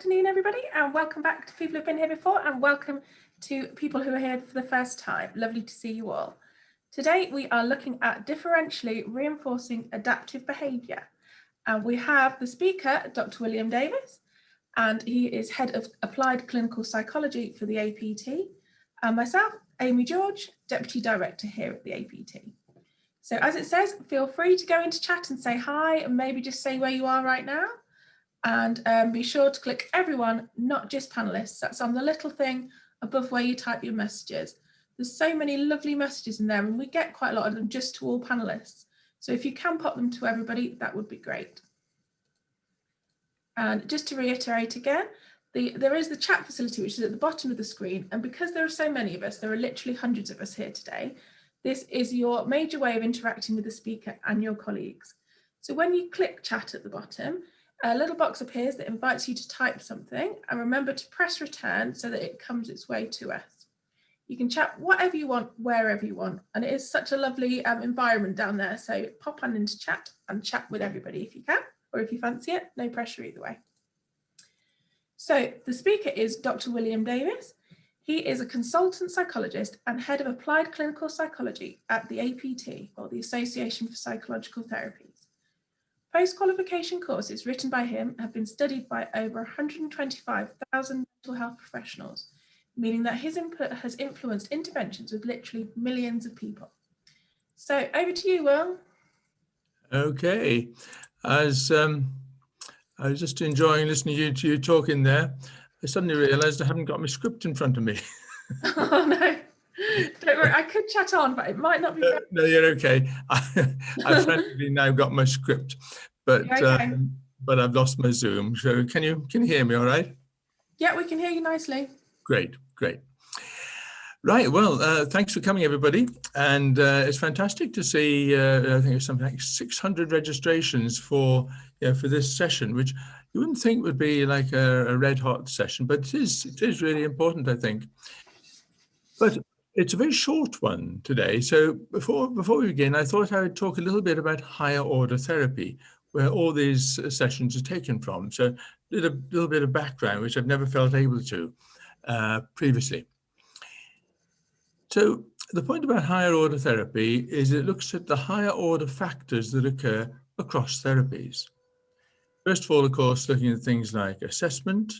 afternoon, everybody, and welcome back to people who've been here before, and welcome to people who are here for the first time. Lovely to see you all. Today we are looking at differentially reinforcing adaptive behaviour, and we have the speaker, Dr. William Davies, and he is Head of Applied Clinical Psychology for the APT, and myself, Amy George, Deputy Director here at the APT. So as it says, feel free to go into chat and say hi, and maybe just say where you are right now. And be sure to click everyone, not just panelists. That's on the little thing above where you type your messages. There's so many lovely messages in there, and we get quite a lot of them just to all panelists. So if you can pop them to everybody, that would be great. And just to reiterate again, there is the chat facility, which is at the bottom of the screen. And because there are so many of us, there are literally hundreds of us here today, this is your major way of interacting with the speaker and your colleagues. So when you click chat at the bottom, a little box appears that invites you to type something, and remember to press return so that it comes its way to us. You can chat whatever you want, wherever you want, and it is such a lovely environment down there, so pop on into chat and chat with everybody if you can, or if you fancy it, no pressure either way. So the speaker is Dr. William Davies. He is a consultant psychologist and Head of Applied Clinical Psychology at the APT, or the Association for Psychological Therapies. Post-qualification courses written by him have been studied by over 125,000 mental health professionals, meaning that his input has influenced interventions with literally millions of people. So over to you, Will. Okay, I was just enjoying listening to you talking there. I suddenly realised I haven't got my script in front of me. Oh no, don't worry, I could chat on, but it might not be better. No, you're okay. I've frantically now got my script, but okay. but I've lost my Zoom. So can you hear me all right? Yeah, we can hear you nicely. Great. Right, well, thanks for coming, everybody. And it's fantastic to see, I think it's something like 600 registrations for this session, which you wouldn't think would be like a red hot session, but it is really important, I think. But it's a very short one today. So before we begin, I thought I would talk a little bit about higher order therapy, where all these sessions are taken from. So a little bit of background, which I've never felt able to previously. So the point about higher order therapy is it looks at the higher order factors that occur across therapies. First of all, of course, looking at things like assessment,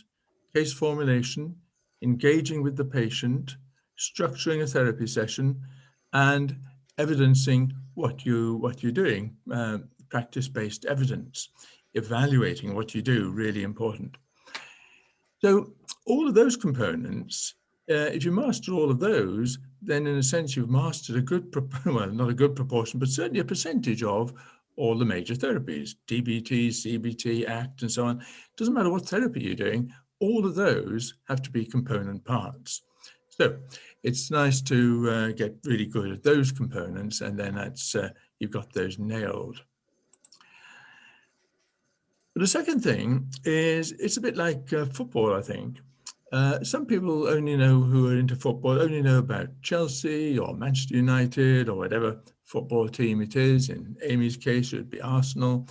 case formulation, engaging with the patient, structuring a therapy session, and evidencing what you're doing, practice-based evidence, evaluating what you do, really important. So all of those components, if you master all of those, then in a sense you've mastered a good, well, not a good proportion, but certainly a percentage of all the major therapies, DBT, CBT, ACT, and so on. It doesn't matter what therapy you're doing, all of those have to be component parts. So it's nice to get really good at those components, and then that's you've got those nailed. But the second thing is it's a bit like football, I think. Some people only know who are into football, only know about Chelsea or Manchester United or whatever football team it is. In Amy's case, it would be Arsenal.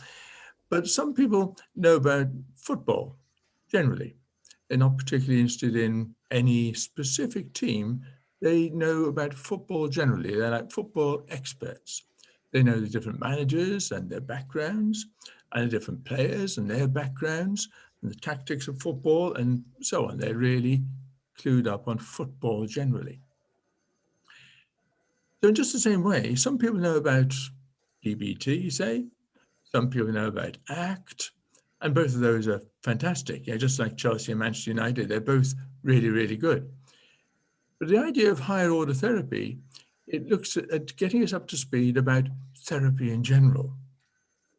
But some people know about football generally. They're not particularly interested in any specific team. They know about football generally. They're like football experts. They know the different managers and their backgrounds, and the different players and their backgrounds, and the tactics of football, and so on. They're really clued up on football generally. So in just the same way, some people know about DBT, say, some people know about ACT, and both of those are fantastic. Yeah, just like Chelsea and Manchester United, they're both really, really good. But the idea of higher order therapy, it looks at getting us up to speed about therapy in general,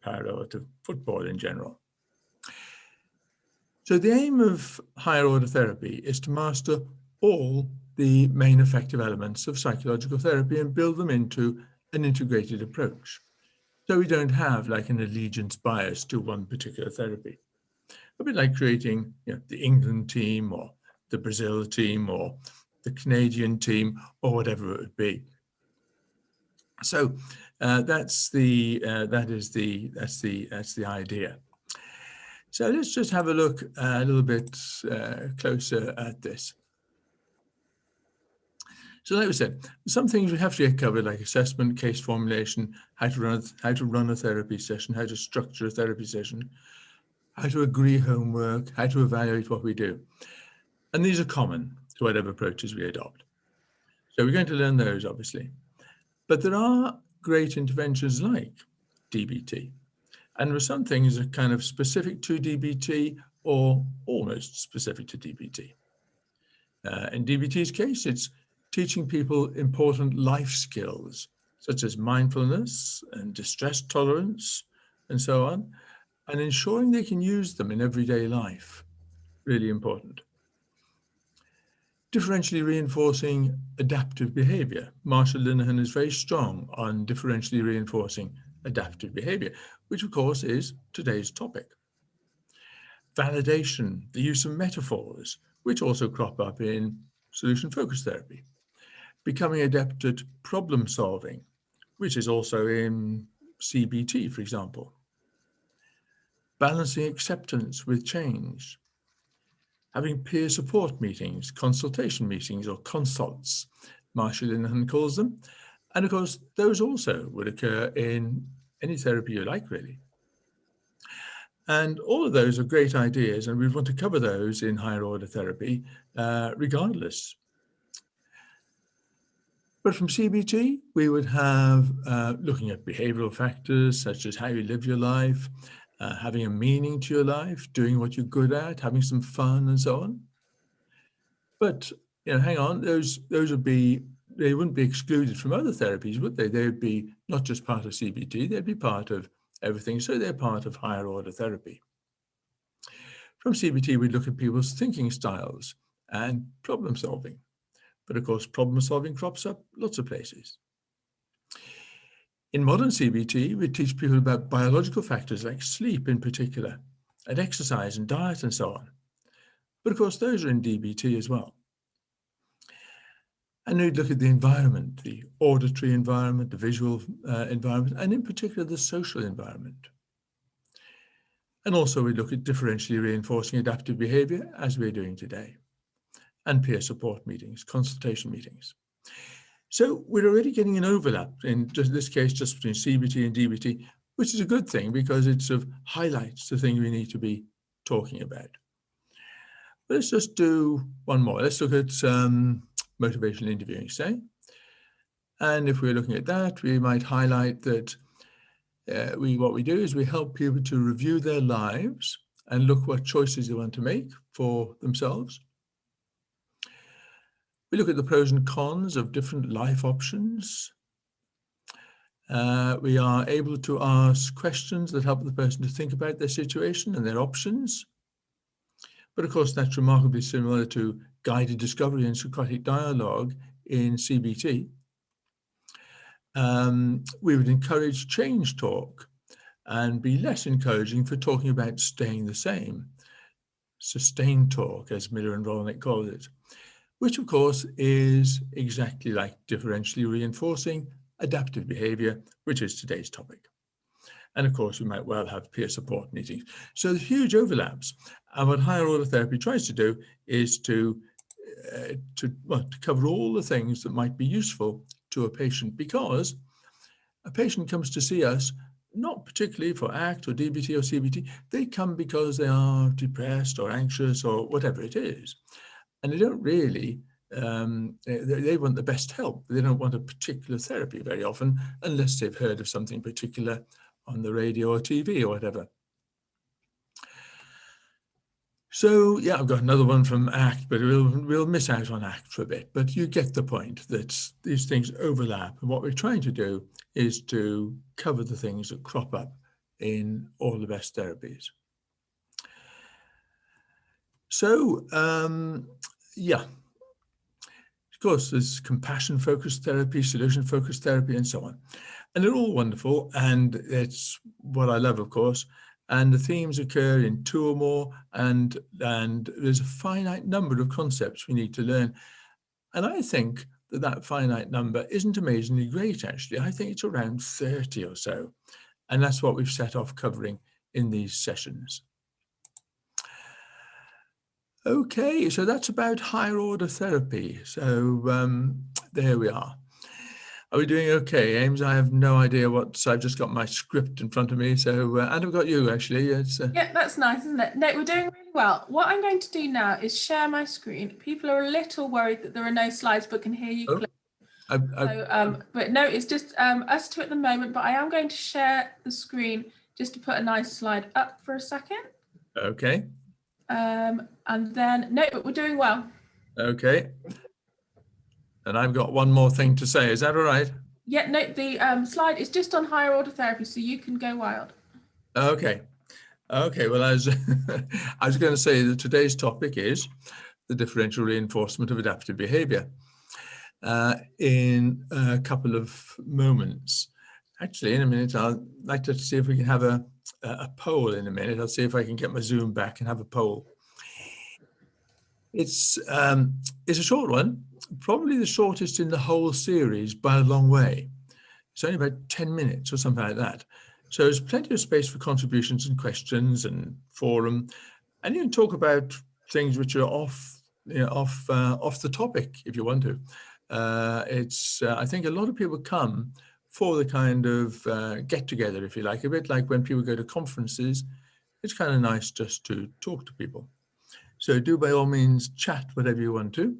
parallel to football in general. So the aim of higher order therapy is to master all the main effective elements of psychological therapy and build them into an integrated approach. So we don't have like an allegiance bias to one particular therapy. A bit like creating the England team or the Brazil team or the Canadian team or whatever it would be. So that's the idea. So let's just have a look a little bit closer at this. So like we said, some things we have to get covered, like assessment, case formulation, how to run a therapy session, how to structure a therapy session, how to agree homework, how to evaluate what we do. And these are common to whatever approaches we adopt. So we're going to learn those, obviously. But there are great interventions like DBT. And there are some things that are kind of specific to DBT or almost specific to DBT. In DBT's case, it's teaching people important life skills, such as mindfulness and distress tolerance, and so on, and ensuring they can use them in everyday life. Really important. Differentially reinforcing adaptive behavior. Marshall Linehan is very strong on differentially reinforcing adaptive behavior, which of course is today's topic. Validation, the use of metaphors, which also crop up in solution-focused therapy. Becoming adept at problem solving, which is also in CBT, for example. Balancing acceptance with change. Having peer support meetings, consultation meetings, or consults, Marshall Linehan calls them. And of course, those also would occur in any therapy you like, really. And all of those are great ideas, and we want to cover those in higher order therapy regardless. But from CBT, we would have looking at behavioral factors such as how you live your life, having a meaning to your life, doing what you're good at, having some fun, and so on. But hang on, those would be, they wouldn't be excluded from other therapies, would they? They would be not just part of CBT, they'd be part of everything. So they're part of higher order therapy. From CBT, we look at people's thinking styles and problem solving. But of course, problem solving crops up lots of places. In modern CBT, we teach people about biological factors like sleep in particular, and exercise and diet and so on. But of course, those are in DBT as well. And we'd look at the environment, the auditory environment, the visual environment, and in particular, the social environment. And also we look at differentially reinforcing adaptive behavior, as we're doing today, and peer support meetings, consultation meetings. So we're already getting an overlap in this case just between CBT and DBT, which is a good thing because it sort of highlights the thing we need to be talking about. But let's just do one more. Let's look at motivational interviewing, say. And if we're looking at that, we might highlight that what we do is we help people to review their lives and look what choices they want to make for themselves. We look at the pros and cons of different life options. We are able to ask questions that help the person to think about their situation and their options. But of course, that's remarkably similar to guided discovery and Socratic dialogue in CBT. We would encourage change talk and be less encouraging for talking about staying the same. Sustained talk, as Miller and Rolnick call it, which of course is exactly like differentially reinforcing adaptive behavior, which is today's topic. And of course, we might well have peer support meetings. So the huge overlaps. And what higher order therapy tries to do is to cover all the things that might be useful to a patient, because a patient comes to see us not particularly for ACT or DBT or CBT. They come because they are depressed or anxious or whatever it is. And they don't really, they want the best help. They don't want a particular therapy very often, unless they've heard of something particular on the radio or TV or whatever. So yeah, I've got another one from ACT, but we'll miss out on ACT for a bit. But you get the point that these things overlap. And what we're trying to do is to cover the things that crop up in all the best therapies. So yeah, of course, there's compassion-focused therapy, solution-focused therapy, and so on. And they're all wonderful. And it's what I love, of course. And the themes occur in 2 or more, and there's a finite number of concepts we need to learn. And I think that finite number isn't amazingly great, actually. I think it's around 30 or so. And that's what we've set off covering in these sessions. Okay, so that's about higher order therapy. So there we are. Are we doing okay, Ames? I have no idea what. I've just got my script in front of me. So, and I've got you actually. It's, Yeah, that's nice, isn't it? No, we're doing really well. What I'm going to do now is share my screen. People are a little worried that there are no slides, but can hear you oh, clearly. I, So, but no, it's just us two at the moment. But I am going to share the screen just to put a nice slide up for a second. okay. And then no, but we're doing well. Okay. And I've got one more thing to say. Is that all right? Yeah, no, the slide is just on higher order therapy, so you can go wild. Okay. Okay. Well, I was, I was going to say that today's topic is the differential reinforcement of adaptive behavior. In a couple of moments. Actually, in a minute, I'd like to see if we can have a poll in a minute. I'll see if I can get my Zoom back and have a poll. It's a short one, probably the shortest in the whole series by a long way. It's only about 10 minutes or something like that. So there's plenty of space for contributions and questions and forum. And you can talk about things which are off the topic if you want to. I think a lot of people come for the kind of get together, if you like, a bit like when people go to conferences. It's kind of nice just to talk to people. So do by all means chat whatever you want to.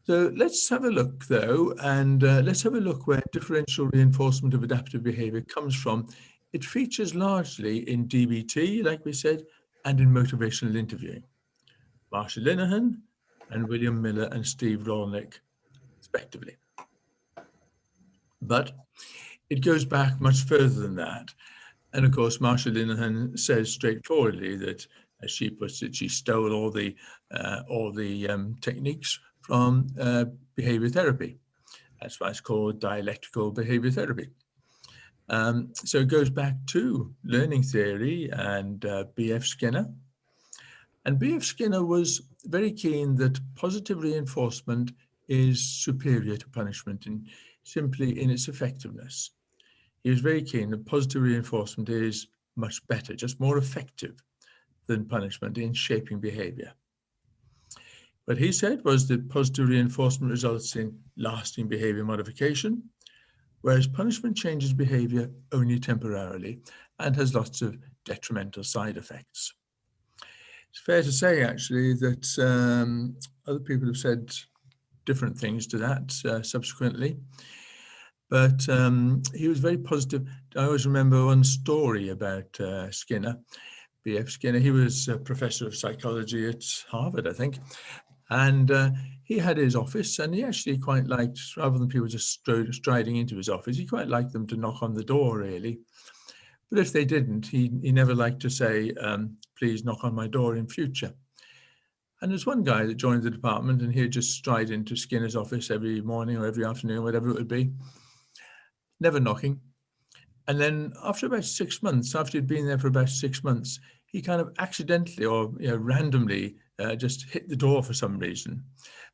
So let's have a look though, and let's have a look where differential reinforcement of adaptive behavior comes from. It features largely in DBT, like we said, and in motivational interviewing. Marshall Linehan and William Miller and Steve Rolnick, respectively. But it goes back much further than that. And of course, Marshall Linehan says straightforwardly that, as she puts it, she stole all the techniques from behavior therapy. That's why it's called dialectical behavior therapy. So it goes back to learning theory and B.F. Skinner. And B.F. Skinner was very keen that positive reinforcement is superior to punishment simply in its effectiveness. He was very keen that positive reinforcement is much better, just more effective than punishment in shaping behavior. What he said was that positive reinforcement results in lasting behavior modification, whereas punishment changes behavior only temporarily and has lots of detrimental side effects. It's fair to say, actually, that other people have said different things to that subsequently. But he was very positive. I always remember one story about Skinner, B.F. Skinner. He was a professor of psychology at Harvard, I think. And he had his office, and he actually quite liked, rather than people just striding into his office, he quite liked them to knock on the door, really. But if they didn't, he never liked to say, please knock on my door in future. And there's one guy that joined the department, and he'd just stride into Skinner's office every morning or every afternoon, whatever it would be, never knocking. And then after about 6 months, after he'd been there for about 6 months, he kind of accidentally or randomly just hit the door for some reason,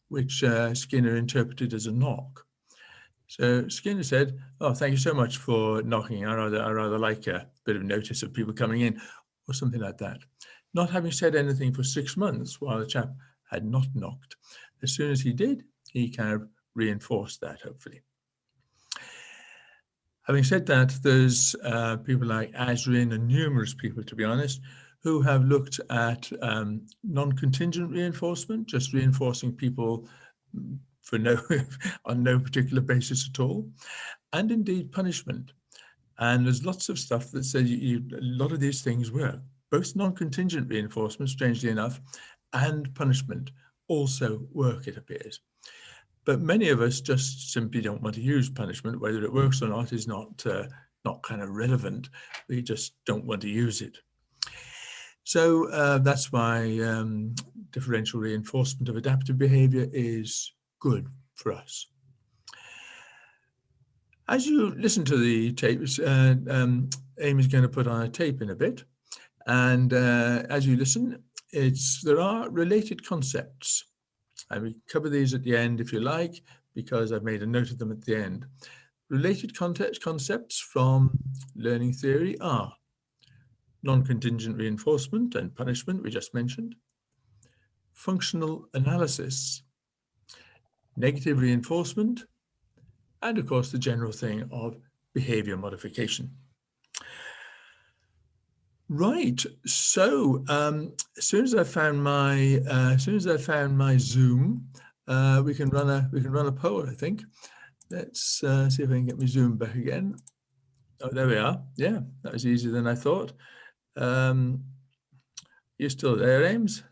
which Skinner interpreted as a knock. So Skinner said, "Oh, thank you so much for knocking. I rather like a bit of notice of people coming in," or something like that. Not having said anything for 6 months while the chap had not knocked. As soon as he did, he kind of reinforced that, hopefully. Having said that, there's people like Azrin and numerous people, to be honest, who have looked at non-contingent reinforcement, just reinforcing people for on no particular basis at all, and indeed punishment. And there's lots of stuff that says a lot of these things work. Both non-contingent reinforcement, strangely enough, and punishment also work, it appears. But many of us just simply don't want to use punishment. Whether it works or not is not kind of relevant. We just don't want to use it. So that's why differential reinforcement of adaptive behavior is good for us. As you listen to the tapes, Amy is going to put on a tape in a bit. And as you listen, there are related concepts. I will cover these at the end if you like, because I've made a note of them at the end. Related concepts from learning theory are non-contingent reinforcement and punishment we just mentioned, functional analysis, negative reinforcement, and of course the general thing of behavior modification. Right. So as soon as I found my Zoom, we can run a poll. I think. Let's see if I can get my Zoom back again. Oh, there we are. Yeah, that was easier than I thought. You're still there, Ames?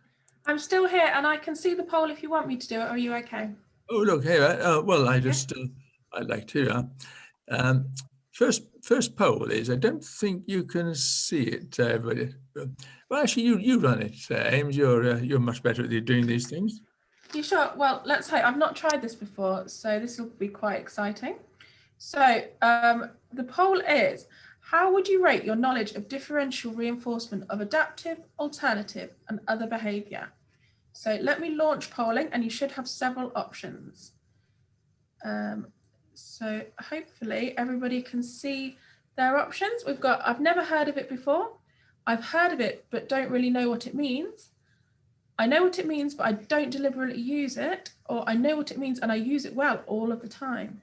I'm still here, and I can see the poll if you want me to do it. Are you okay? Oh, look here. Well, I'd like to. First poll is, I don't think you can see it, but well, actually, you run it, Ames. You're much better at doing these things. You sure? Well, let's hope. I've not tried this before, so this will be quite exciting. So the poll is, how would you rate your knowledge of differential reinforcement of adaptive, alternative, and other behaviour? So let me launch polling, and you should have several options. So hopefully everybody can see their options. We've got, I've never heard of it before. I've heard of it, but don't really know what it means. I know what it means, but I don't deliberately use it, or I know what it means and I use it well all of the time.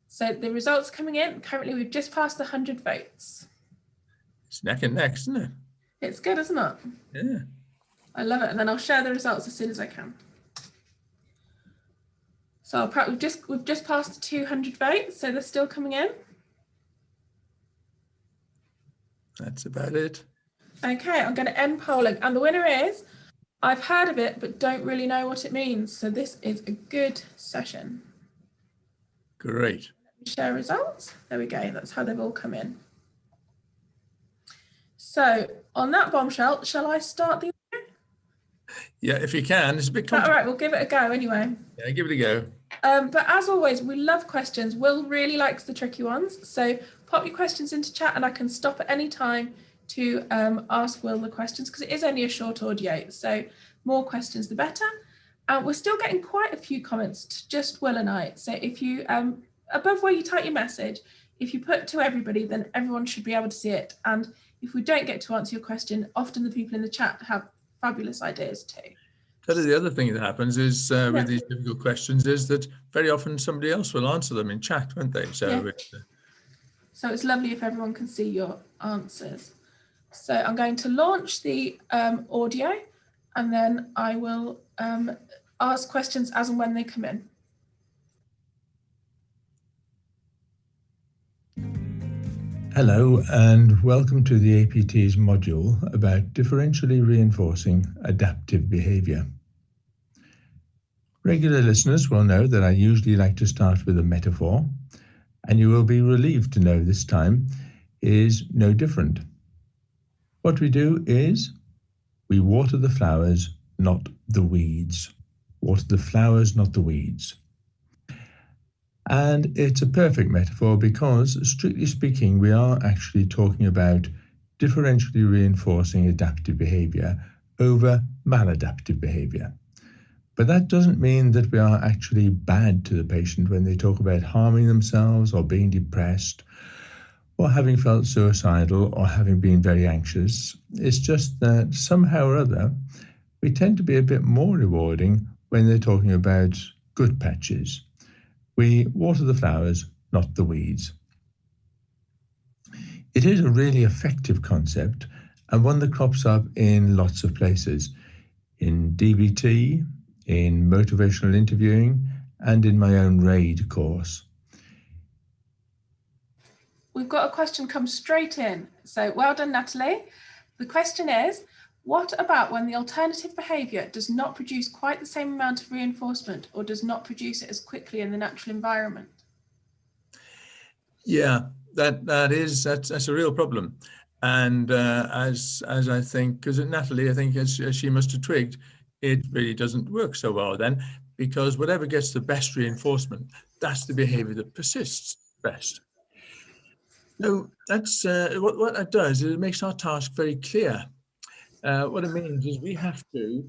So the results coming in, currently we've just passed 100 votes. It's neck and neck, isn't it? It's good, isn't it? Yeah. I love it. And then I'll share the results as soon as I can. So we've just passed 200 votes, so they're still coming in. That's about it. Okay, I'm going to end polling. And the winner is, I've heard of it, but don't really know what it means. So this is a good session. Great. Share results. There we go. That's how they've all come in. So on that bombshell, shall I start the? Yeah, if you can. It's a bit all right, we'll give it a go anyway. Yeah, give it a go. But as always, we love questions. Will really likes the tricky ones. So pop your questions into chat and I can stop at any time to ask Will the questions, because it is only a short audio. So more questions, the better. We're still getting quite a few comments to just Will and I. So if you, above where you type your message, if you put to everybody, then everyone should be able to see it. And if we don't get to answer your question, often the people in the chat have fabulous ideas too. So the other thing that happens is with these difficult questions is that very often somebody else will answer them in chat, won't they? So, so it's lovely if everyone can see your answers. So I'm going to launch the audio, and then I will ask questions as and when they come in. Hello and welcome to the APT's module about differentially reinforcing adaptive behaviour. Regular listeners will know that I usually like to start with a metaphor, and you will be relieved to know this time is no different. What we do is we water the flowers, not the weeds. Water the flowers, not the weeds. And it's a perfect metaphor because, strictly speaking, we are actually talking about differentially reinforcing adaptive behaviour over maladaptive behaviour. But that doesn't mean that we are actually bad to the patient when they talk about harming themselves or being depressed or having felt suicidal or having been very anxious. It's just that somehow or other, we tend to be a bit more rewarding when they're talking about good patches. We water the flowers, not the weeds. It is a really effective concept and one that crops up in lots of places, in DBT, in motivational interviewing, and in my own RAID course. We've got a question come straight in. So well done, Natalie. The question is, what about when the alternative behaviour does not produce quite the same amount of reinforcement or does not produce it as quickly in the natural environment? Yeah, that's a real problem. And as I think, because Natalie, I think as she must have twigged, it really doesn't work so well then, because whatever gets the best reinforcement, that's the behaviour that persists best. So that's what that does is it makes our task very clear. What it means is we have to,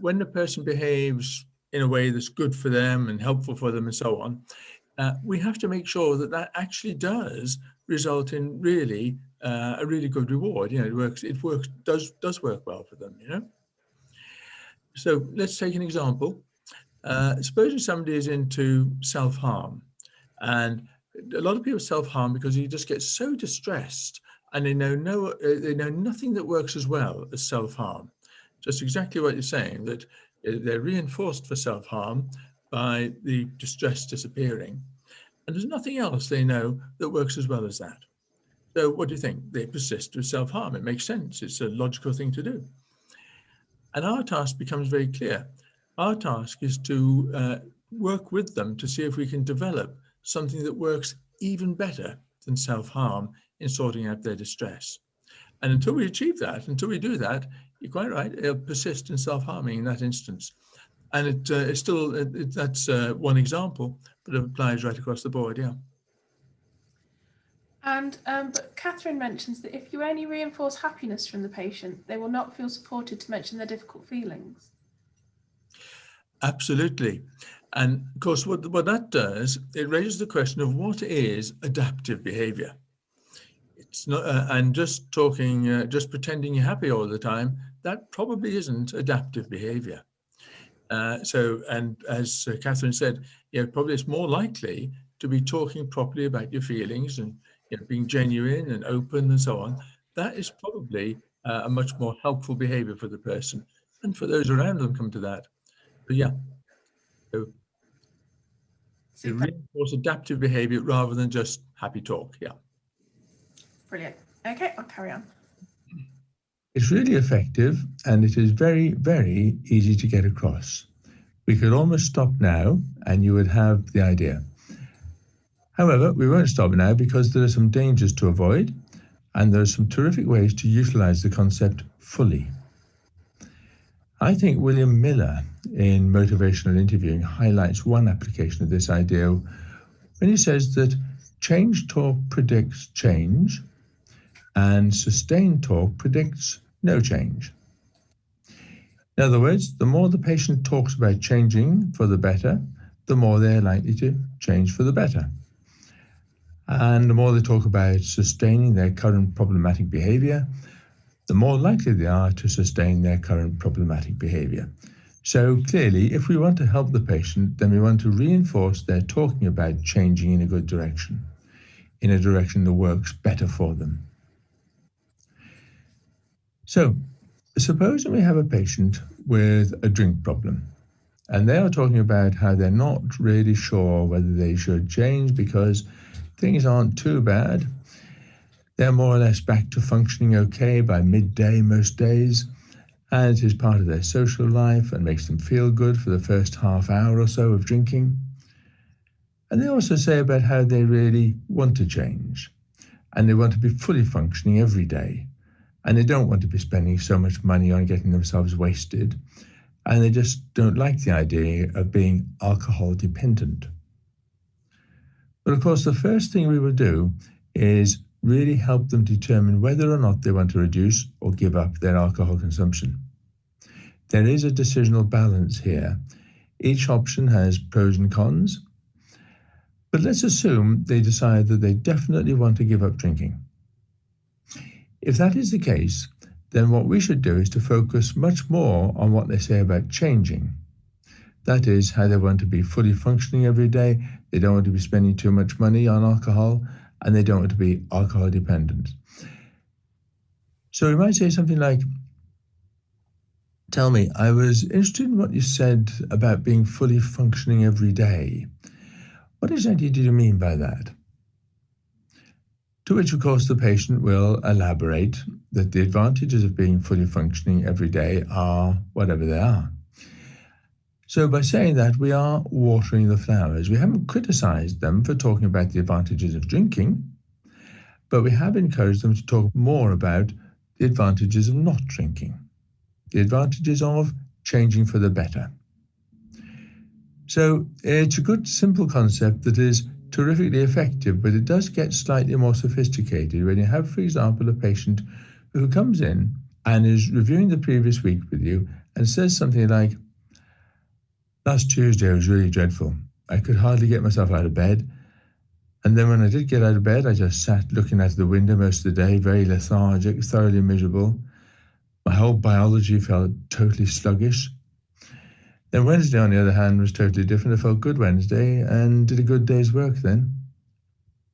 when the person behaves in a way that's good for them and helpful for them and so on, we have to make sure that that actually does result in really a really good reward. Does work well for them, So let's take an example. Supposing somebody is into self-harm, and a lot of people self-harm because you just get so distressed, and they know nothing that works as well as self-harm. Just exactly what you're saying, that they're reinforced for self-harm by the distress disappearing, and there's nothing else they know that works as well as that. So what do you think? They persist with self-harm. It makes sense. It's a logical thing to do. And our task becomes very clear. Our task is to work with them to see if we can develop something that works even better than self-harm in sorting out their distress. And until we achieve that, until we do that, you're quite right, it'll persist in self-harming in that instance. And that's one example, but it applies right across the board, yeah. And but Catherine mentions that if you only reinforce happiness from the patient, they will not feel supported to mention their difficult feelings. Absolutely. And of course, what that does, it raises the question of what is adaptive behavior. It's not, and just talking, just pretending you're happy all the time, that probably isn't adaptive behavior. And as Catherine said, probably it's more likely to be talking properly about your feelings and being genuine and open and so on. That is probably a much more helpful behavior for the person, and for those around them come to that. But yeah, so it reinforces adaptive behavior rather than just happy talk. Yeah. Brilliant. Okay, I'll carry on. It's really effective, and it is very, very easy to get across. We could almost stop now and you would have the idea. However, we won't stop now because there are some dangers to avoid, and there are some terrific ways to utilize the concept fully. I think William Miller in Motivational Interviewing highlights one application of this idea when he says that change talk predicts change and sustained talk predicts no change. In other words, the more the patient talks about changing for the better, the more they're likely to change for the better. And the more they talk about sustaining their current problematic behavior, the more likely they are to sustain their current problematic behavior. So clearly, if we want to help the patient, then we want to reinforce their talking about changing in a good direction, in a direction that works better for them. So, supposing we have a patient with a drink problem, and they are talking about how they're not really sure whether they should change because things aren't too bad. They're more or less back to functioning okay by midday most days, and it is part of their social life and makes them feel good for the first half hour or so of drinking. And they also say about how they really want to change, and they want to be fully functioning every day, and they don't want to be spending so much money on getting themselves wasted, and they just don't like the idea of being alcohol dependent. But of course, the first thing we will do is really help them determine whether or not they want to reduce or give up their alcohol consumption. There is a decisional balance here. Each option has pros and cons, but let's assume they decide that they definitely want to give up drinking. If that is the case, then what we should do is to focus much more on what they say about changing. That is, how they want to be fully functioning every day, they don't want to be spending too much money on alcohol, and they don't want to be alcohol dependent. So we might say something like, "Tell me, I was interested in what you said about being fully functioning every day. What exactly did you mean by that?" To which, of course, the patient will elaborate that the advantages of being fully functioning every day are whatever they are. So by saying that, we are watering the flowers. We haven't criticized them for talking about the advantages of drinking, but we have encouraged them to talk more about the advantages of not drinking, the advantages of changing for the better. So it's a good, simple concept that is terrifically effective, but it does get slightly more sophisticated when you have, for example, a patient who comes in and is reviewing the previous week with you and says something like, "Last Tuesday was really dreadful. I could hardly get myself out of bed. And then when I did get out of bed, I just sat looking out the window most of the day, very lethargic, thoroughly miserable. My whole biology felt totally sluggish. Then Wednesday, on the other hand, was totally different. I felt good Wednesday and did a good day's work then.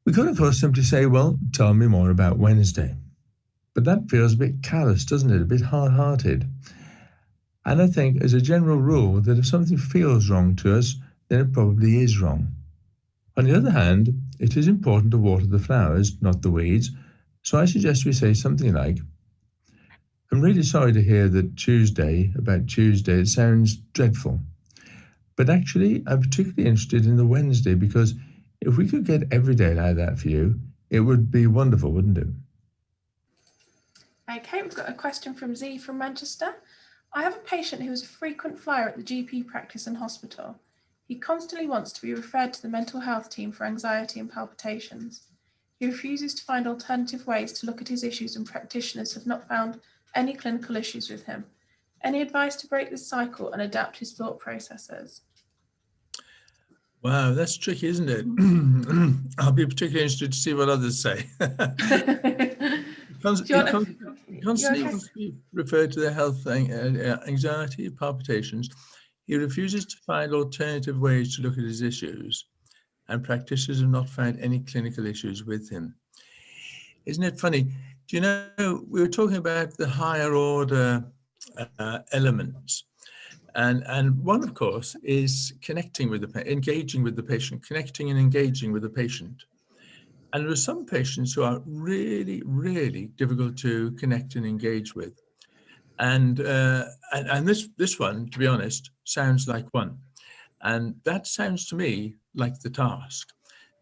We could, of course, simply say, well, tell me more about Wednesday. But that feels a bit callous, doesn't it? A bit hard-hearted. And I think, as a general rule, that if something feels wrong to us, then it probably is wrong. On the other hand, it is important to water the flowers, not the weeds. So I suggest we say something like, I'm really sorry to hear that Tuesday, it sounds dreadful. But actually, I'm particularly interested in the Wednesday, because if we could get every day like that for you, it would be wonderful, wouldn't it? Okay, we've got a question from Z from Manchester. I have a patient who is a frequent flyer at the GP practice and hospital. He constantly wants to be referred to the mental health team for anxiety and palpitations. He refuses to find alternative ways to look at his issues, and practitioners have not found any clinical issues with him. Any advice to break this cycle and adapt his thought processes? Wow, that's tricky, isn't it? I'll be particularly interested to see what others say. Constantly wants to be referred to their health, anxiety, palpitations. He refuses to find alternative ways to look at his issues, and practitioners have not found any clinical issues with him. Isn't it funny? Do you know, we were talking about the higher order elements, and one, of course, is connecting with engaging with the patient, connecting and engaging with the patient. And there are some patients who are really, really difficult to connect and engage with. And this one, to be honest, sounds like one. And that sounds to me like the task.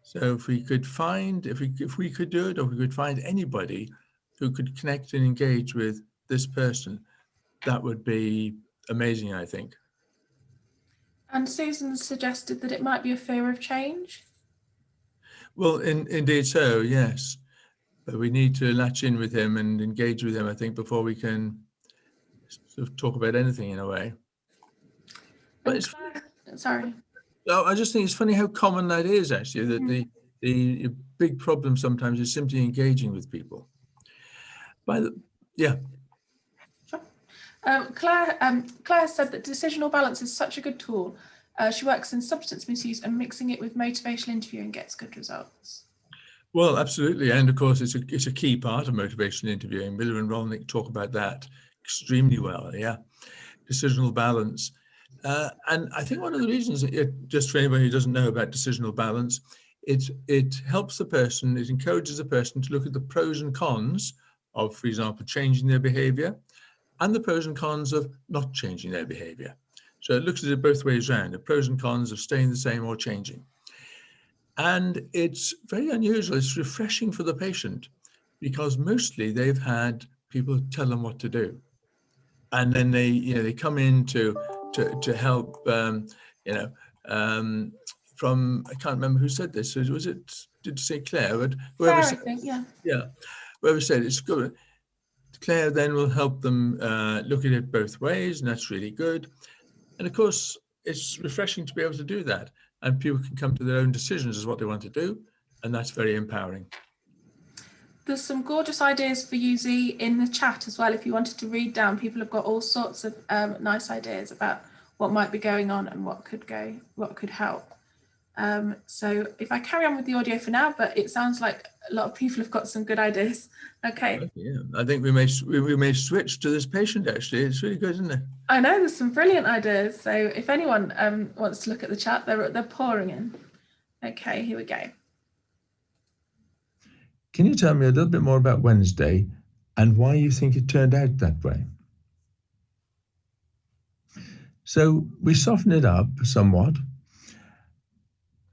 So if we could find, if we could do it, or if we could find anybody who could connect and engage with this person, that would be amazing, I think. And Susan suggested that it might be a fear of change. Well, indeed so, yes. But we need to latch in with him and engage with him, I think, before we can sort of talk about anything in a way. But it's sorry. Oh, I just think it's funny how common that is, actually, that the big problem sometimes is simply engaging with people. Yeah. Sure. Claire said that Decisional Balance is such a good tool. She works in substance misuse, and mixing it with motivational interviewing gets good results. Well, absolutely. And of course, it's a key part of motivational interviewing. Miller and Rolnick talk about that extremely well. Yeah. Decisional balance. And I think one of the reasons, just for anybody who doesn't know about decisional balance, it helps the person, it encourages the person to look at the pros and cons of, for example, changing their behavior, and the pros and cons of not changing their behavior. So it looks at it both ways around, the pros and cons of staying the same or changing. And it's very unusual, it's refreshing for the patient, because mostly they've had people tell them what to do. And then they come in to help, from, I can't remember who said this. Was it, did you say Claire? But whoever Claire, said, I think, yeah. Yeah, whoever said it's good. Claire then will help them look at it both ways, and that's really good. And of course, it's refreshing to be able to do that, and people can come to their own decisions as what they want to do, and that's very empowering. There's some gorgeous ideas for you, Z, in the chat as well. If you wanted to read down, people have got all sorts of nice ideas about what might be going on and what could help. So if I carry on with the audio for now, but it sounds like a lot of people have got some good ideas. Okay. Yeah, I think we may switch to this patient, actually. It's really good, isn't it? I know there's some brilliant ideas. So if anyone wants to look at the chat, they're pouring in. Okay, here we go. Can you tell me a little bit more about Wednesday and why you think it turned out that way? So we soften it up somewhat,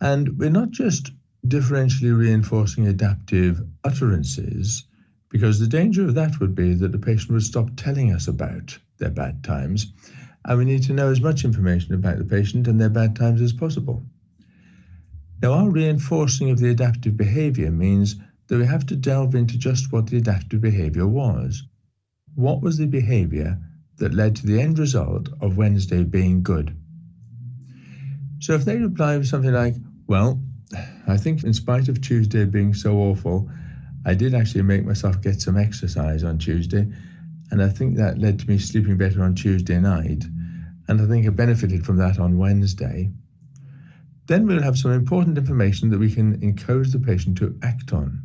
and we're not just differentially reinforcing adaptive utterances, because the danger of that would be that the patient would stop telling us about their bad times, and we need to know as much information about the patient and their bad times as possible. Now, our reinforcing of the adaptive behavior means that we have to delve into just what the adaptive behavior was. What was the behavior that led to the end result of Wednesday being good? So if they reply with something like, well, I think in spite of Tuesday being so awful, I did actually make myself get some exercise on Tuesday, and I think that led to me sleeping better on Tuesday night, and I think I benefited from that on Wednesday. Then we'll have some important information that we can encourage the patient to act on.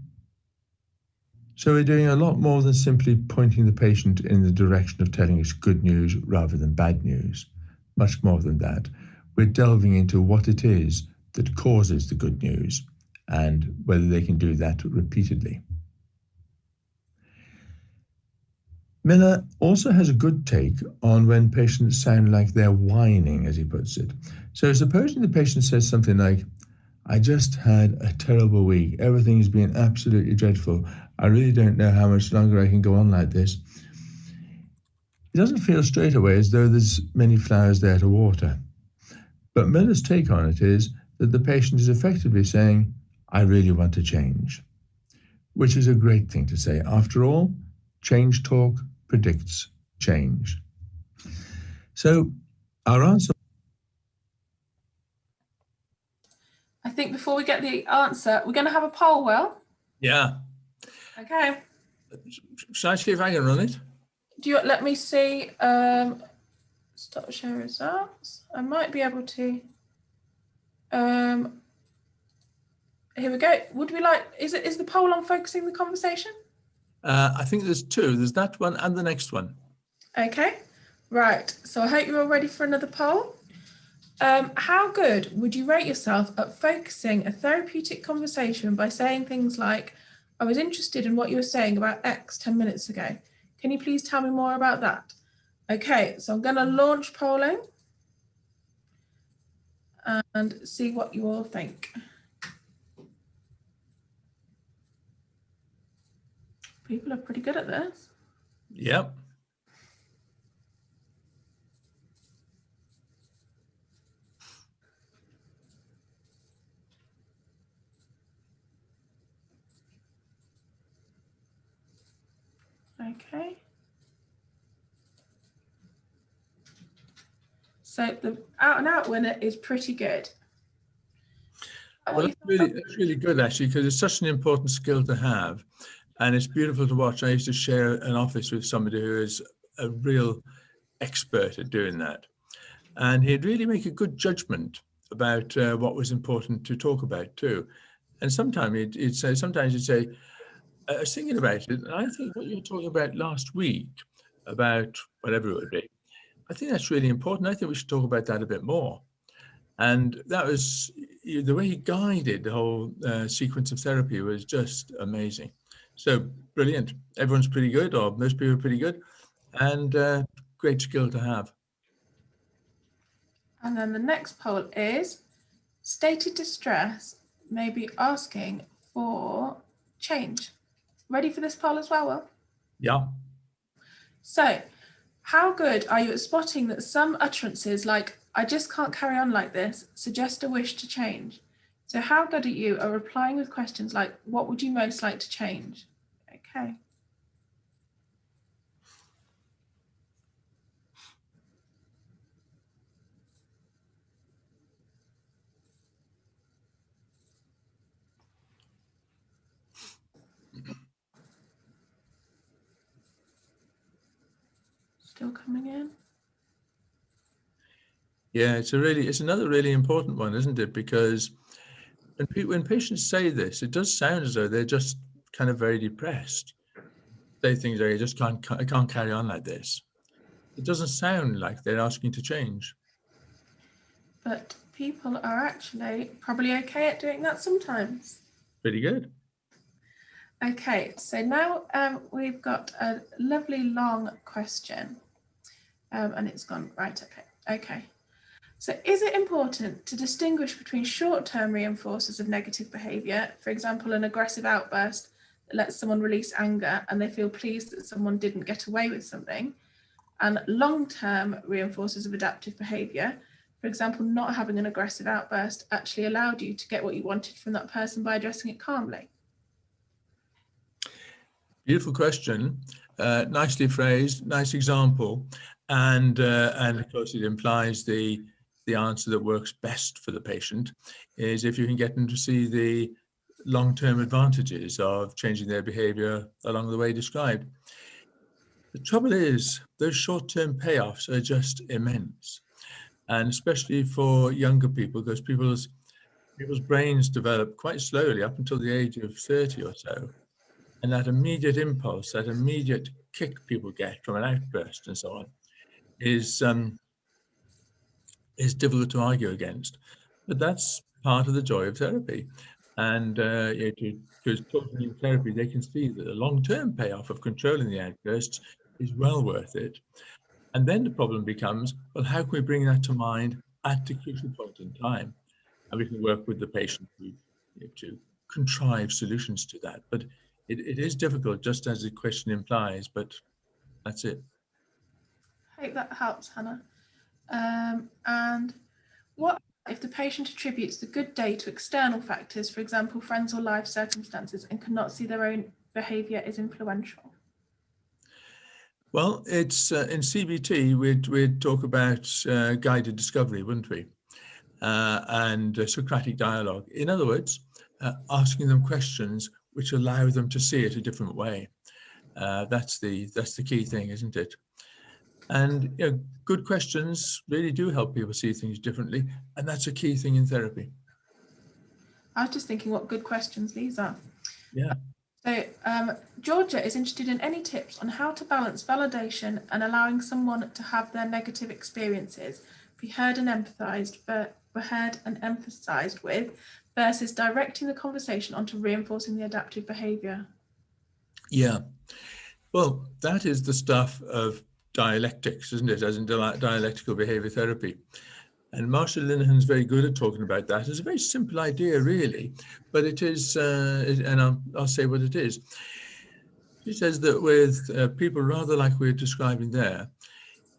So we're doing a lot more than simply pointing the patient in the direction of telling us good news rather than bad news. Much more than that. We're delving into what it is that causes the good news and whether they can do that repeatedly. Miller also has a good take on when patients sound like they're whining, as he puts it. So supposing the patient says something like, I just had a terrible week. Everything's been absolutely dreadful. I really don't know how much longer I can go on like this. It doesn't feel straight away as though there's many flowers there to water. But Miller's take on it is that the patient is effectively saying, I really want to change, which is a great thing to say. After all, change talk predicts change. So our answer. I think before we get the answer, we're going to have a poll, Will. Yeah. Okay. Shall I see if I can run it? Do you let me see? Stop share results. I might be able to. Here we go. Would we like? Is the poll on focusing the conversation? I think there's two. There's that one and the next one. Okay. Right. So I hope you're all ready for another poll. How good would you rate yourself at focusing a therapeutic conversation by saying things like, I was interested in what you were saying about X 10 minutes ago. Can you please tell me more about that? Okay, so I'm going to launch polling and see what you all think. People are pretty good at this. Yep. Okay. So the out and out winner is pretty good. Well, that's really good, actually, because it's such an important skill to have. And it's beautiful to watch. I used to share an office with somebody who is a real expert at doing that. And he'd really make a good judgment about what was important to talk about too. And sometimes he'd say, I was thinking about it, and I think what you were talking about last week, about whatever it would be, I think that's really important. I think we should talk about that a bit more. And that was, the way he guided the whole sequence of therapy was just amazing. So brilliant. Everyone's pretty good, or most people are pretty good, and great skill to have. And then the next poll is, stated distress may be asking for change. Ready for this poll as well, Will? Yeah. So, how good are you at spotting that some utterances like, I just can't carry on like this, suggest a wish to change? So how good are you at replying with questions like, what would you most like to change? Okay. Still coming in. Yeah, it's another really important one, isn't it? Because when patients say this, it does sound as though they're just kind of very depressed. Say things like, I can't carry on like this. It doesn't sound like they're asking to change. But people are actually probably okay at doing that sometimes. Pretty good. Okay, so now we've got a lovely long question and it's gone right. Okay. So is it important to distinguish between short-term reinforcers of negative behaviour, for example, an aggressive outburst that lets someone release anger and they feel pleased that someone didn't get away with something, and long-term reinforcers of adaptive behaviour, for example, not having an aggressive outburst actually allowed you to get what you wanted from that person by addressing it calmly? Beautiful question, nicely phrased, nice example, and of course it implies the the answer that works best for the patient is if you can get them to see the long-term advantages of changing their behavior along the way described. The trouble is, those short-term payoffs are just immense, and especially for younger people, because people's brains develop quite slowly up until the age of 30 or so, and that immediate impulse, that immediate kick people get from an outburst and so on, is difficult to argue against. But that's part of the joy of therapy. And because talking in therapy, they can see that the long-term payoff of controlling the outbursts is well worth it. And then the problem becomes, well, how can we bring that to mind at the crucial point in time? And we can work with the patient to contrive solutions to that. But it is difficult, just as the question implies, but that's it. I hope that helps, Hannah. And what if the patient attributes the good day to external factors, for example, friends or life circumstances, and cannot see their own behaviour is influential? Well, it's in CBT, we'd talk about guided discovery, wouldn't we? And Socratic dialogue. In other words, asking them questions which allow them to see it a different way. That's the key thing, isn't it? And good questions really do help people see things differently, and that's a key thing in therapy. I was just thinking what good questions these are. Yeah. So Georgia is interested in any tips on how to balance validation and allowing someone to have their negative experiences be heard and emphasized with, versus directing the conversation onto reinforcing the adaptive behavior. Yeah. Well, that is the stuff of dialectics, isn't it, as in dialectical behavior therapy. And Marshall Linehan's very good at talking about that. It's a very simple idea, really, but it is, and I'll say what it is. She says that with people rather like we're describing there,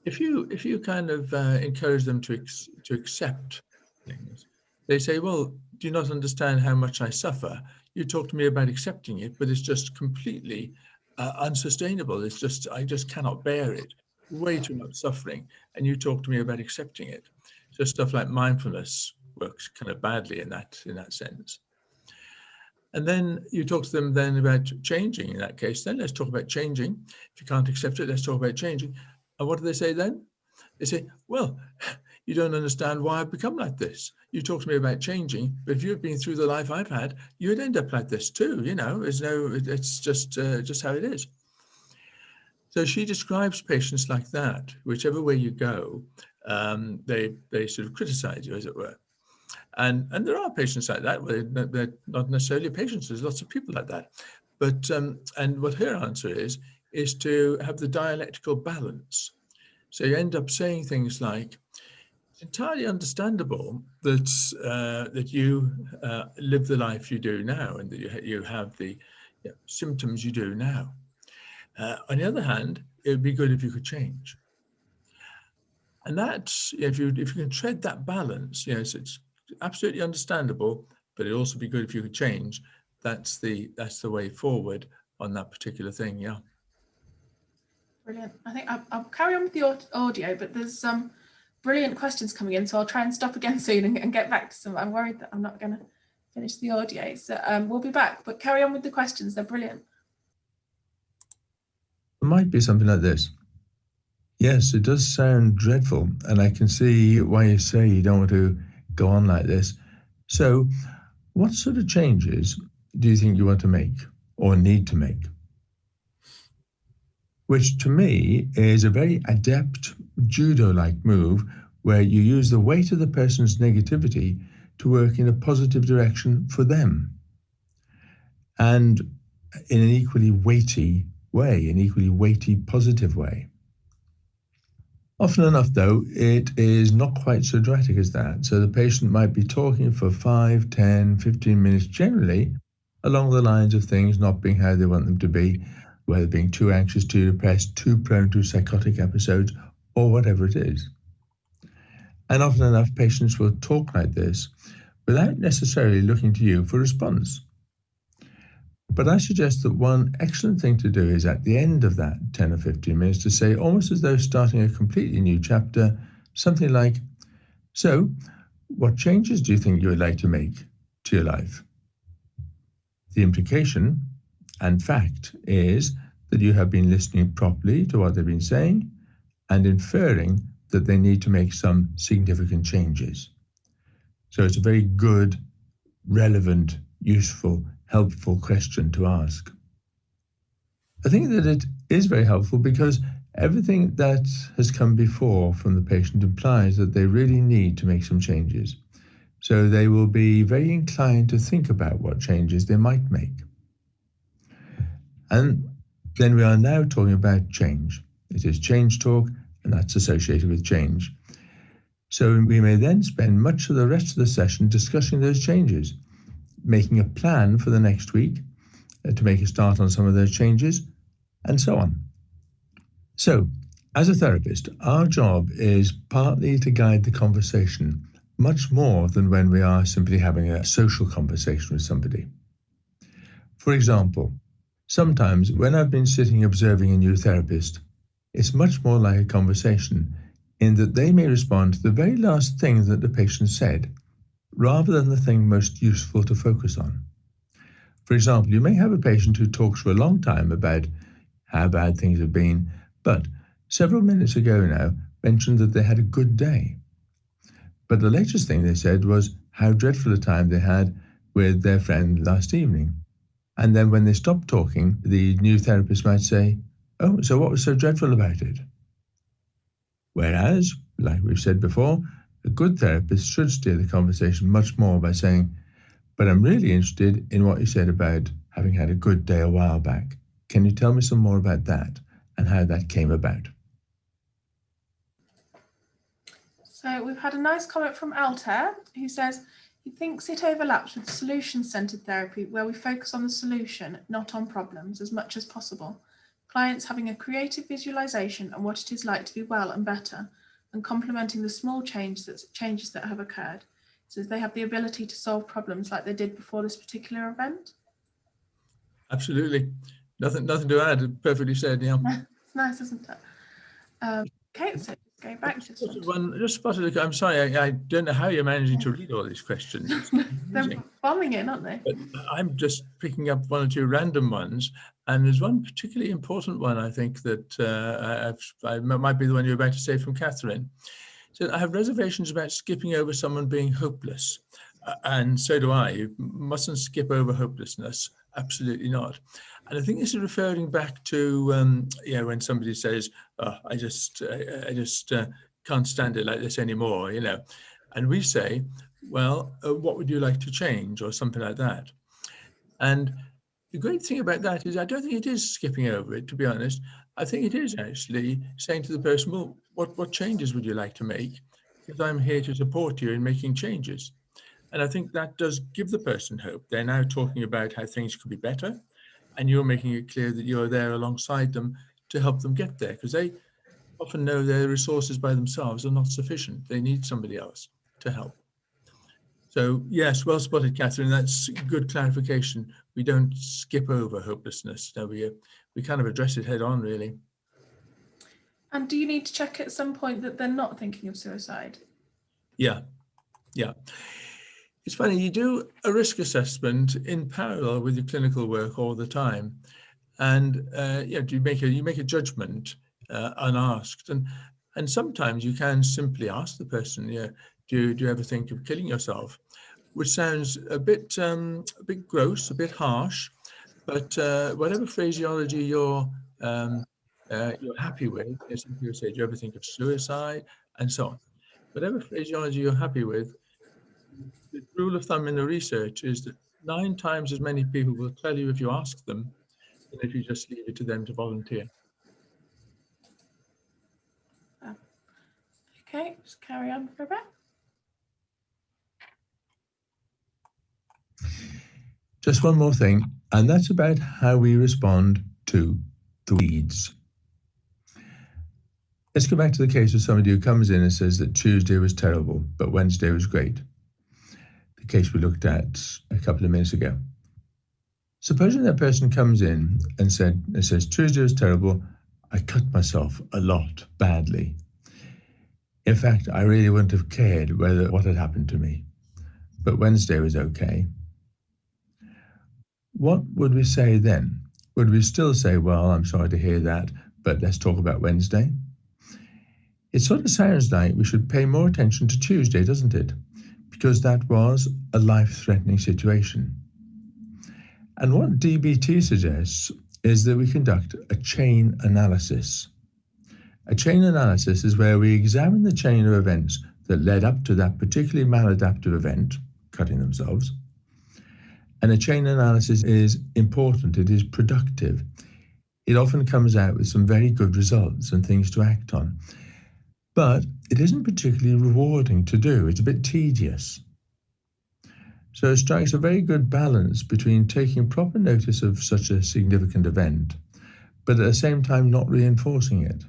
if you kind of encourage them to accept things, they say, well, do you not understand how much I suffer? You talk to me about accepting it, but it's just completely unsustainable. It's just, I just cannot bear it. Way too much suffering. And you talk to me about accepting it. So stuff like mindfulness works kind of badly in that sense. And then you talk to them then about changing in that case. Then let's talk about changing. If you can't accept it, let's talk about changing. And what do they say then? They say, well, you don't understand why I've become like this. You talk to me about changing, but if you've been through the life I've had, you'd end up like this too. It's just how it is. So she describes patients like that. Whichever way you go, they sort of criticize you, as it were. And there are patients like that. They're not necessarily patients. There's lots of people like that. But and what her answer is to have the dialectical balance. So you end up saying things like, it's entirely understandable that you live the life you do now, and that you have the symptoms you do now. On the other hand, it would be good if you could change. And that's, if you can tread that balance, yes, it's absolutely understandable, but it'd also be good if you could change. That's the way forward on that particular thing, yeah. Brilliant. I think I'll carry on with the audio, but there's some brilliant questions coming in, so I'll try and stop again soon and get back to some. I'm worried that I'm not going to finish the audio, so we'll be back, but carry on with the questions. They're brilliant. It might be something like this. Yes, it does sound dreadful, and I can see why you say you don't want to go on like this. So what sort of changes do you think you want to make or need to make? Which to me is a very adept judo-like move where you use the weight of the person's negativity to work in a positive direction for them. And in an equally weighty way, an equally weighty positive way. Often enough, though, it is not quite so dramatic as that. So the patient might be talking for 5, 10, 15 minutes, generally along the lines of things not being how they want them to be, whether being too anxious, too depressed, too prone to psychotic episodes, or whatever it is. And often enough, patients will talk like this without necessarily looking to you for a response. But I suggest that one excellent thing to do is at the end of that 10 or 15 minutes to say, almost as though starting a completely new chapter, something like, So, what changes do you think you would like to make to your life? The implication and fact is that you have been listening properly to what they've been saying and inferring that they need to make some significant changes. So it's a very good, relevant, useful, helpful question to ask. I think that it is very helpful because everything that has come before from the patient implies that they really need to make some changes. So they will be very inclined to think about what changes they might make. And then we are now talking about change. It is change talk, and that's associated with change. So we may then spend much of the rest of the session discussing those changes, making a plan for the next week to make a start on some of those changes, and so on. So, as a therapist, our job is partly to guide the conversation, much more than when we are simply having a social conversation with somebody. For example, sometimes when I've been sitting observing a new therapist, it's much more like a conversation in that they may respond to the very last thing that the patient said, rather than the thing most useful to focus on. For example, you may have a patient who talks for a long time about how bad things have been, but several minutes ago now mentioned that they had a good day. But the latest thing they said was how dreadful a time they had with their friend last evening. And then when they stopped talking, the new therapist might say, "Oh, so what was so dreadful about it?" Whereas, like we've said before, a good therapist should steer the conversation much more by saying, "But I'm really interested in what you said about having had a good day a while back. Can you tell me some more about that and how that came about?" So we've had a nice comment from Altair, who says he thinks it overlaps with solution-centered therapy, where we focus on the solution, not on problems, as much as possible. Clients having a creative visualization on what it is like to be well and better, and complementing the small changes that have occurred. So they have the ability to solve problems like they did before this particular event. Absolutely. Nothing to add. Perfectly said, yeah. It's nice, isn't it? Okay, so just go back to this one. Just spotted. I'm sorry, I don't know how you're managing to read all these questions. They're bombing in, aren't they? But I'm just picking up one or two random ones, and there's one particularly important one, I think, that I might be the one you're about to say from Catherine. So I have reservations about skipping over someone being hopeless, and so do I. You mustn't skip over hopelessness, absolutely not. And I think this is referring back to when somebody says, "Oh, I just can't stand it like this anymore," and we say, "Well, what would you like to change?" or something like that. And the great thing about that is I don't think it is skipping over it, to be honest. I think it is actually saying to the person, "Well, what changes would you like to make? Because I'm here to support you in making changes." And I think that does give the person hope. They're now talking about how things could be better, and you're making it clear that you're there alongside them to help them get there, because they often know their resources by themselves are not sufficient. They need somebody else to help. So yes, well spotted, Catherine. That's good clarification. We don't skip over hopelessness. No, we kind of address it head on, really. And do you need to check at some point that they're not thinking of suicide? Yeah. It's funny, you do a risk assessment in parallel with your clinical work all the time, and you make a judgment unasked, and sometimes you can simply ask the person, do you ever think of killing yourself? Which sounds a bit gross, a bit harsh, but whatever phraseology you're happy with, some people say, "Do you ever think of suicide?" and so on. Whatever phraseology you're happy with, the rule of thumb in the research is that 9 times as many people will tell you if you ask them than if you just leave it to them to volunteer. Okay, just carry on for a bit. Just one more thing, and that's about how we respond to the weeds. Let's go back to the case of somebody who comes in and says that Tuesday was terrible, but Wednesday was great. The case we looked at a couple of minutes ago. Supposing that person comes in and says, "Tuesday was terrible, I cut myself a lot badly." In fact, I really wouldn't have cared what had happened to me, but Wednesday was okay. What would we say then? Would we still say, well, I'm sorry to hear that, but let's talk about Wednesday? It sort of sounds like we should pay more attention to Tuesday, doesn't it? Because that was a life-threatening situation. And what DBT suggests is that we conduct a chain analysis. A chain analysis is where we examine the chain of events that led up to that particularly maladaptive event, cutting themselves. And a chain analysis is important, it is productive. It often comes out with some very good results and things to act on. But it isn't particularly rewarding to do, it's a bit tedious. So it strikes a very good balance between taking proper notice of such a significant event, but at the same time not reinforcing it.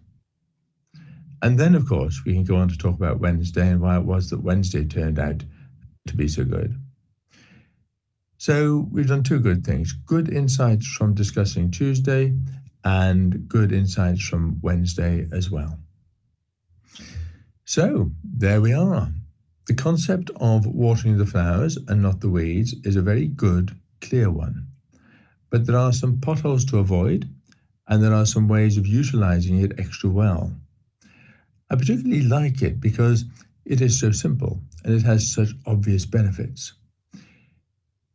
And then, of course, we can go on to talk about Wednesday and why it was that Wednesday turned out to be so good. So we've done two good things, good insights from discussing Tuesday and good insights from Wednesday as well. So there we are. The concept of watering the flowers and not the weeds is a very good, clear one. But there are some potholes to avoid, and there are some ways of utilizing it extra well. I particularly like it because it is so simple and it has such obvious benefits.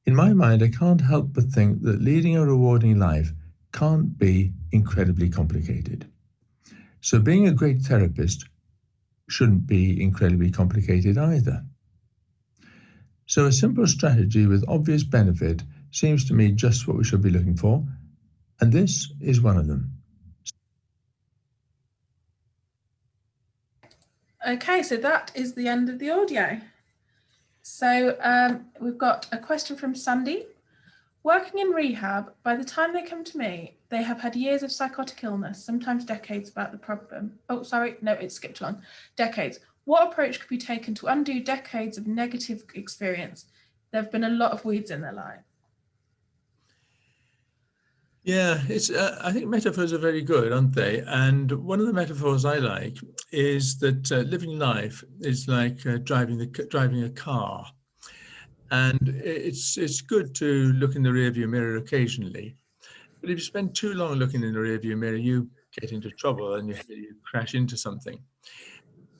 In my mind, I can't help but think that leading a rewarding life can't be incredibly complicated. So being a great therapist shouldn't be incredibly complicated either. So a simple strategy with obvious benefit seems to me just what we should be looking for, and this is one of them. Okay, so that is the end of the audio. So we've got a question from Sandy. Working in rehab, by the time they come to me, they have had years of psychotic illness, sometimes decades about the problem. Oh, sorry, no, it skipped on. Decades. What approach could be taken to undo decades of negative experience? There have been a lot of weeds in their life. Yeah, I think metaphors are very good, aren't they? And one of the metaphors I like is that living life is like driving a car. And it's good to look in the rearview mirror occasionally. But if you spend too long looking in the rearview mirror, you get into trouble and you crash into something.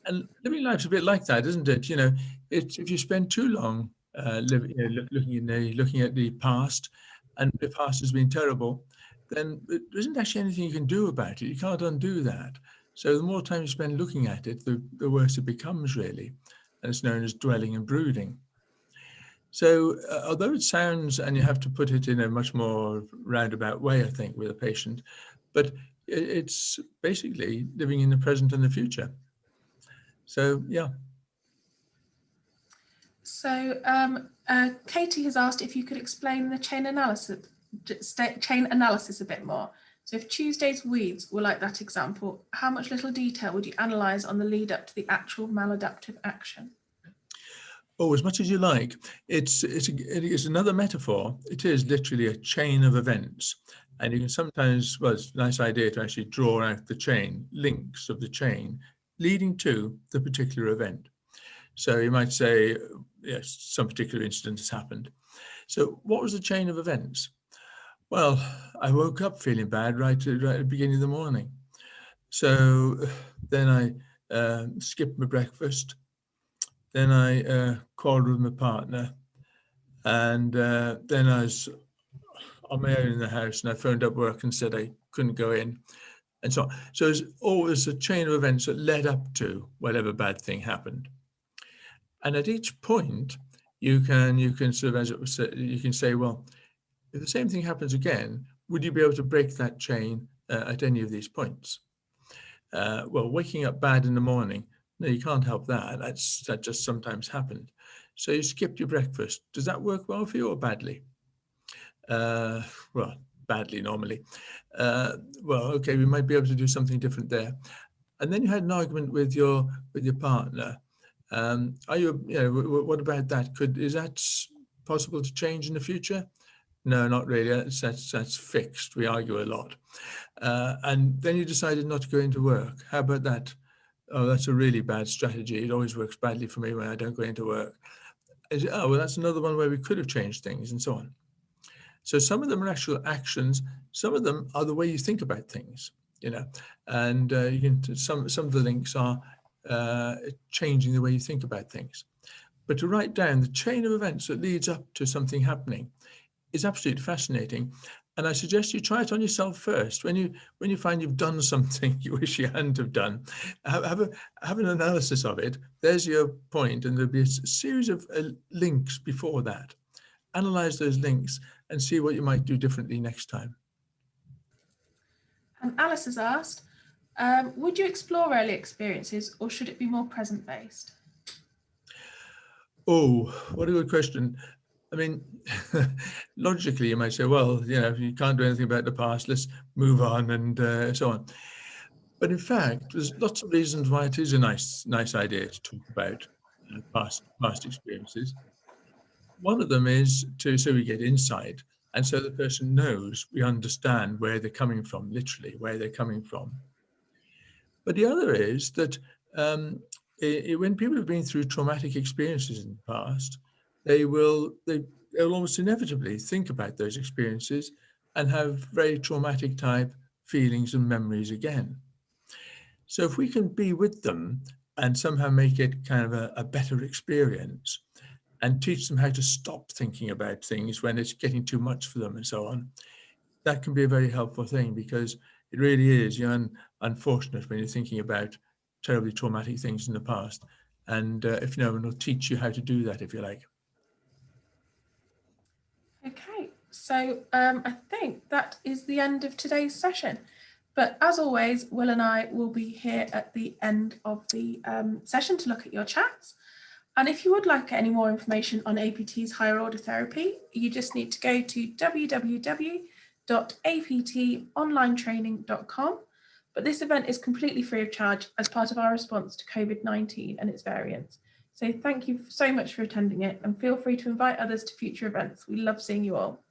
And living life's a bit like that, isn't it? You know, if you spend too long looking at the past, and the past has been terrible, then there isn't actually anything you can do about it. You can't undo that. So the more time you spend looking at it, the worse it becomes, really. And it's known as dwelling and brooding. So although it sounds, and you have to put it in a much more roundabout way, I think, with a patient, but it's basically living in the present and the future. So, yeah. So Katie has asked if you could explain the chain analysis a bit more. So if Tuesday's weeds were like that example, how much little detail would you analyse on the lead up to the actual maladaptive action? Oh, as much as you like. It is another metaphor. It is literally a chain of events. And you can sometimes, well, it's a nice idea to actually draw out the chain, links of the chain, leading to the particular event. So you might say, yes, some particular incident has happened. So what was the chain of events? Well, I woke up feeling bad right at the beginning of the morning. So then I skipped my breakfast. Then I called with my partner. And then I was on my own in the house and I phoned up work and said I couldn't go in. And so on. So it's always a chain of events that led up to whatever bad thing happened. And at each point, you can sort of, as it was said, you can say, well, if the same thing happens again, would you be able to break that chain at any of these points? Well, waking up bad in the morning, no, you can't help that. That just sometimes happened. So you skipped your breakfast. Does that work well for you or badly? Well, badly normally. Well, okay, we might be able to do something different there. And then you had an argument with your partner. Are you know, what about that? Is that possible to change in the future? No, not really. That's fixed. We argue a lot. And then you decided not to go into work. How about that? oh, that's a really bad strategy. It always works badly for me when I don't go into work. Oh, well, that's another one where we could have changed things, and so on. So some of them are actual actions. Some of them are the way you think about things, and you can, some of the links are changing the way you think about things. But to write down the chain of events that leads up to something happening is absolutely fascinating. And I suggest you try it on yourself first. When you find you've done something you wish you hadn't have done, have an analysis of it. There's your point, and there'll be a series of links before that. Analyze those links and see what you might do differently next time. And Alice has asked, would you explore early experiences, or should it be more present-based? Oh, what a good question. I mean, logically, you might say, well, if you can't do anything about the past, let's move on and so on. But in fact, there's lots of reasons why it is a nice idea to talk about past experiences. One of them is so we get insight, and so the person knows, we understand where they're coming from, literally where they're coming from. But the other is that when people have been through traumatic experiences in the past, they'll almost inevitably think about those experiences and have very traumatic type feelings and memories again. So if we can be with them and somehow make it kind of a better experience and teach them how to stop thinking about things when it's getting too much for them and so on, that can be a very helpful thing, because it really is unfortunate when you're thinking about terribly traumatic things in the past. And if no one will teach you how to do that, if you like. Okay, so I think that is the end of today's session. But as always, Will and I will be here at the end of the session to look at your chats. And if you would like any more information on APT's higher order therapy, you just need to go to www.aptonlinetraining.com. But this event is completely free of charge as part of our response to COVID-19 and its variants. So thank you so much for attending it, and feel free to invite others to future events. We love seeing you all.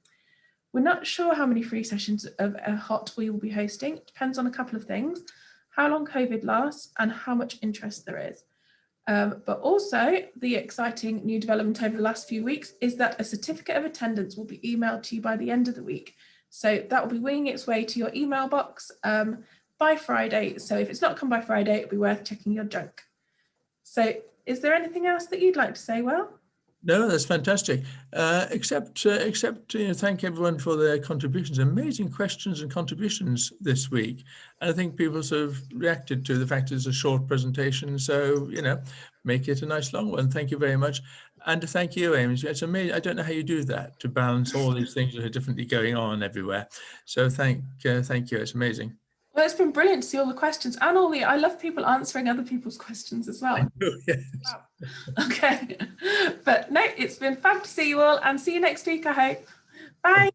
We're not sure how many free sessions of HOT we will be hosting. It depends on a couple of things: how long COVID lasts and how much interest there is. But also, the exciting new development over the last few weeks is that a certificate of attendance will be emailed to you by the end of the week. So that will be winging its way to your email box by Friday. So if it's not come by Friday, it'll be worth checking your junk. So is there anything else that you'd like to say, Will? No, that's fantastic. Except thank everyone for their contributions. Amazing questions and contributions this week. And I think people sort of reacted to the fact it's a short presentation. So, make it a nice long one. Thank you very much. And to thank you, Amy. It's amazing. I don't know how you do that, to balance all these things that are differently going on everywhere. So thank you. It's amazing. Well, it's been brilliant to see all the questions, and I love people answering other people's questions as well. Yes. Wow. Okay. But no, it's been fab to see you all, and see you next week, I hope. Bye.